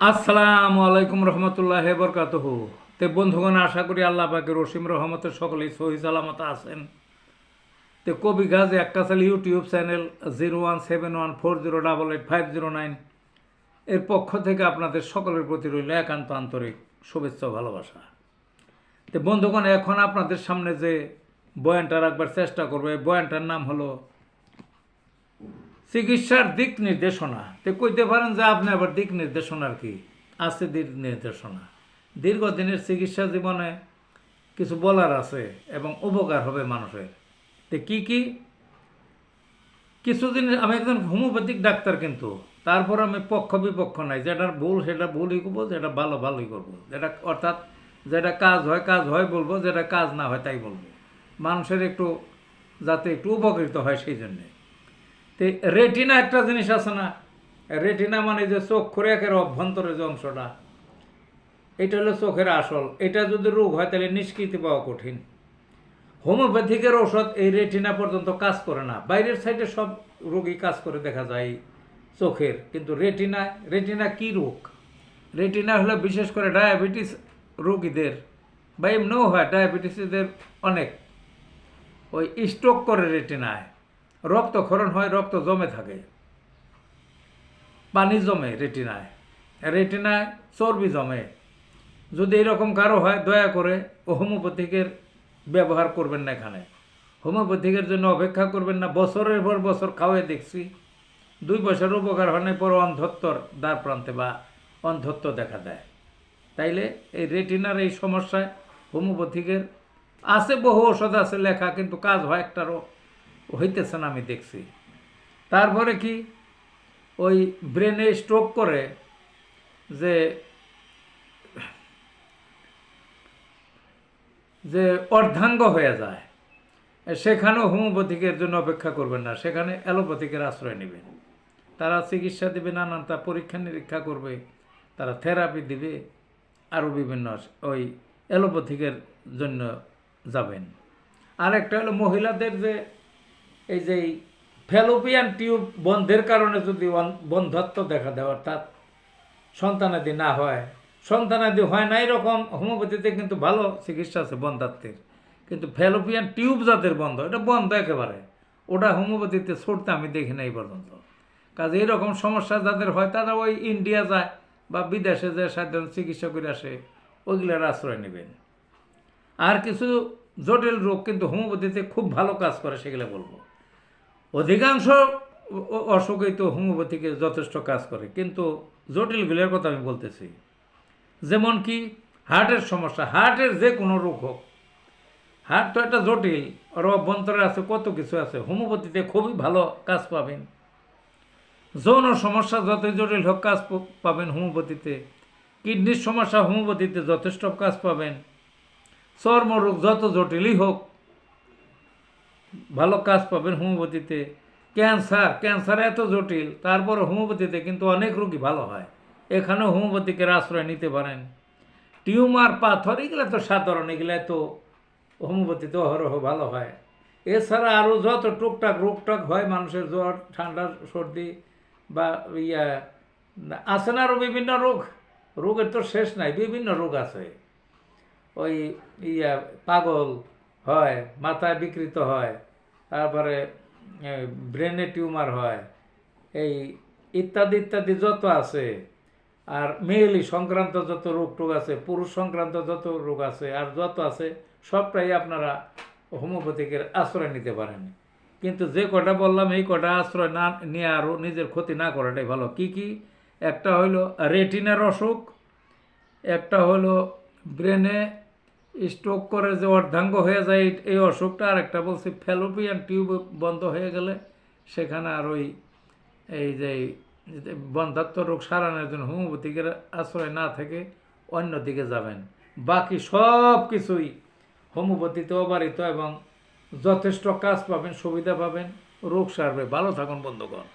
আসসালামু আলাইকুম রহমতুল্লাহ বরকাতুহ। তে বন্ধুগণ, আশা করি আল্লাহ পাকের রসিম রহমতের সকলেই সহি সালামত আছেন। তে কবি গাজী আক্কাসাল ইউটিউব চ্যানেল 017140885009 এর পক্ষ থেকে আপনাদের সকলের প্রতি রইল একান্ত আন্তরিক শুভেচ্ছা ও ভালোবাসা। তে বন্ধুগণ, এখন আপনাদের সামনে যে বয়ানটা রাখবার চেষ্টা করবো, এই বয়ানটার নাম হলো চিকিৎসার দিক নির্দেশনা। তো কইতে পারেন যে আপনি আবার দিক নির্দেশনার কি আছে? দিক নির্দেশনা দীর্ঘদিনের চিকিৎসা জীবনে কিছু বলার আছে এবং উপকার হবে মানুষের। তো কি কি কিছুদিন আমি একজন হোমিওপ্যাথিক ডাক্তার, কিন্তু তারপর আমি পক্ষ বিপক্ষ নাই। যেটা ভুল সেটা ভুলই করবো, যেটা ভালো ভালোই করবো, যেটা অর্থাৎ যেটা কাজ হয় বলবো, যেটা কাজ না হয় তাই বলবো, মানুষের একটু যাতে একটু উপকৃত হয় সেই জন্যে। তো রেটিনা একটা জিনিস আছে না, রেটিনা মানে যে চক্ষুরেখার অভ্যন্তরে যে অংশটা, এটা হলো চোখের আসল। এটা যদি রোগ হয় তাহলে নিষ্কৃতি পাওয়া কঠিন। হোমিওপ্যাথিকের ঔষধ এই রেটিনা পর্যন্ত কাজ করে না, বাইরের সাইডে সব রোগী কাজ করে দেখা যায় চোখের, কিন্তু রেটিনা কি রোগ? রেটিনা হলো বিশেষ করে ডায়াবেটিস রোগীদের বা এমনিও হয় ডায়াবেটিসদের অনেক ওই স্ট্রোক করে রেটিনায়, রক্তক্ষরণ হয়, রক্ত জমে থাকে, পানি জমে রেটিনায় চর্বি জমে। যদি এরকম কারো হয়, দয়া করে হোমিওপ্যাথিকের ব্যবহার করবেন না। এখানে হোমিওপ্যাথিকের জন্য অপেক্ষা করবেন না। বছরের পর বছর খাওয়াই দেখছি, 2 বছর উপকার হওয়ার পর অন্ধত্বর দ্বার প্রান্তে বা অন্ধত্ব দেখা দেয়। তাইলে এই রেটিনার এই সমস্যায় হোমিওপ্যাথিকের আছে, বহু ওষুধ আছে লেখা, কিন্তু কাজ হয় একটারও হইতেছে না, আমি দেখছি। তারপরে কি ওই ব্রেনে স্ট্রোক করে যে যে অর্ধাঙ্গ হয়ে যায়, সেখানেও হোমিওপ্যাথিকের জন্য অপেক্ষা করবেন না, সেখানে অ্যালোপ্যাথিকের আশ্রয় নেবেন। তারা চিকিৎসা দেবে, নানানটা পরীক্ষা নিরীক্ষা করবে, তারা থেরাপি দিবে, আরও বিভিন্ন ওই অ্যালোপ্যাথিকের জন্য যাবেন। আরেকটা হলো মহিলাদের যে এই যে ফ্যালোপিয়ান টিউব বন্ধের কারণে যদি বন্ধ্যত্ব দেখা দেয়, অর্থাৎ সন্তানাদি না হয়, সন্তানাদি হয় না, এরকম হোমিওপ্যাথিতে কিন্তু ভালো চিকিৎসা আছে বন্ধাত্বের। কিন্তু ফ্যালোপিয়ান টিউব যাদের বন্ধ, এটা বন্ধ একেবারে, ওটা হোমিওপ্যাথিতে ছুটতে আমি দেখি না এই পর্যন্ত। কাজে এরকম সমস্যা যাদের হয়, তারা ওই ইন্ডিয়া যায় বা বিদেশে যে সাধারণ চিকিৎসা করে আসে, ওইগুলোর আশ্রয় নেবেন। আর কিছু জটিল রোগ কিন্তু হোমিওপ্যাথিতে খুব ভালো কাজ করে, সেগুলো বলবো। অধিকাংশ অসুখই তো হোমিওপ্যাথিকে যথেষ্ট কাজ করে, কিন্তু জটিলগুলোর কথা আমি বলতেছি। যেমন কি হার্টের সমস্যা, হার্টের যে কোনো রোগ হোক, হার্ট তো একটা জটিল, ওর অভ্যন্তরে আছে কত কিছু আছে, হোমিওপ্যাথিতে খুবই ভালো কাজ পাবেন। যৌন সমস্যা যতই জটিল হোক কাজ পাবেন হোমিওপ্যাথিতে। কিডনির সমস্যা হোমিওপ্যাথিতে যথেষ্ট কাজ পাবেন। চর্মরোগ যত জটিলই হোক ভালো কাজ পাবেন হোমিওপ্যাথিতে। ক্যান্সার এত জটিল, তারপর হোমিওপ্যাথিতে কিন্তু অনেক রোগী ভালো হয়, এখানেও হোমিওপ্যাথিকের আশ্রয় নিতে পারেন। টিউমার, পাথর, এগুলো তো সাধারণ, এগুলো তো হোমিওপ্যাথিতে অহরহ ভালো হয়। এছাড়া আরও যত টুকটাক রোগটাক হয় মানুষের, জ্বর, ঠান্ডা, সর্দি বা আছে না আরও বিভিন্ন রোগের তো শেষ নাই, বিভিন্ন রোগ আছে। ওই পাগল হয়, মাথায় বিকৃত হয়, তারপরে ব্রেনে টিউমার হয়, এই ইত্যাদি ইত্যাদি যত আছে। আর মেয়েলি সংক্রান্ত যত রোগ আছে, পুরুষ সংক্রান্ত যত রোগ আছে, আর যত আছে সবটাই আপনারা হোমিওপ্যাথিকের আশ্রয় নিতে পারেন। কিন্তু যে কটা বললাম, এই কটা আশ্রয় না নিয়ে আরও নিজের ক্ষতি না করাটাই ভালো। কি কি? একটা হইলো রেটিনার অসুখ, একটা হলো ব্রেনে স্ট্রোক করে যে অর্ধাঙ্গ হয়ে যায় এই অসুখটা, আর একটা বলছি ফ্যালোপিয়ান টিউব বন্ধ হয়ে গেলে সেখানে আর ওই এই যে বন্ধাত্ম রোগ সারানোর জন্য হোমিওপ্যাথিকের আশ্রয় না থেকে অন্যদিকে যাবেন। বাকি সব কিছুই হোমিওপ্যাথিতে অবারিত এবং যথেষ্ট কাজ পাবেন, সুবিধা পাবেন, রোগ সারবে। ভালো থাকুন বন্ধুগণ।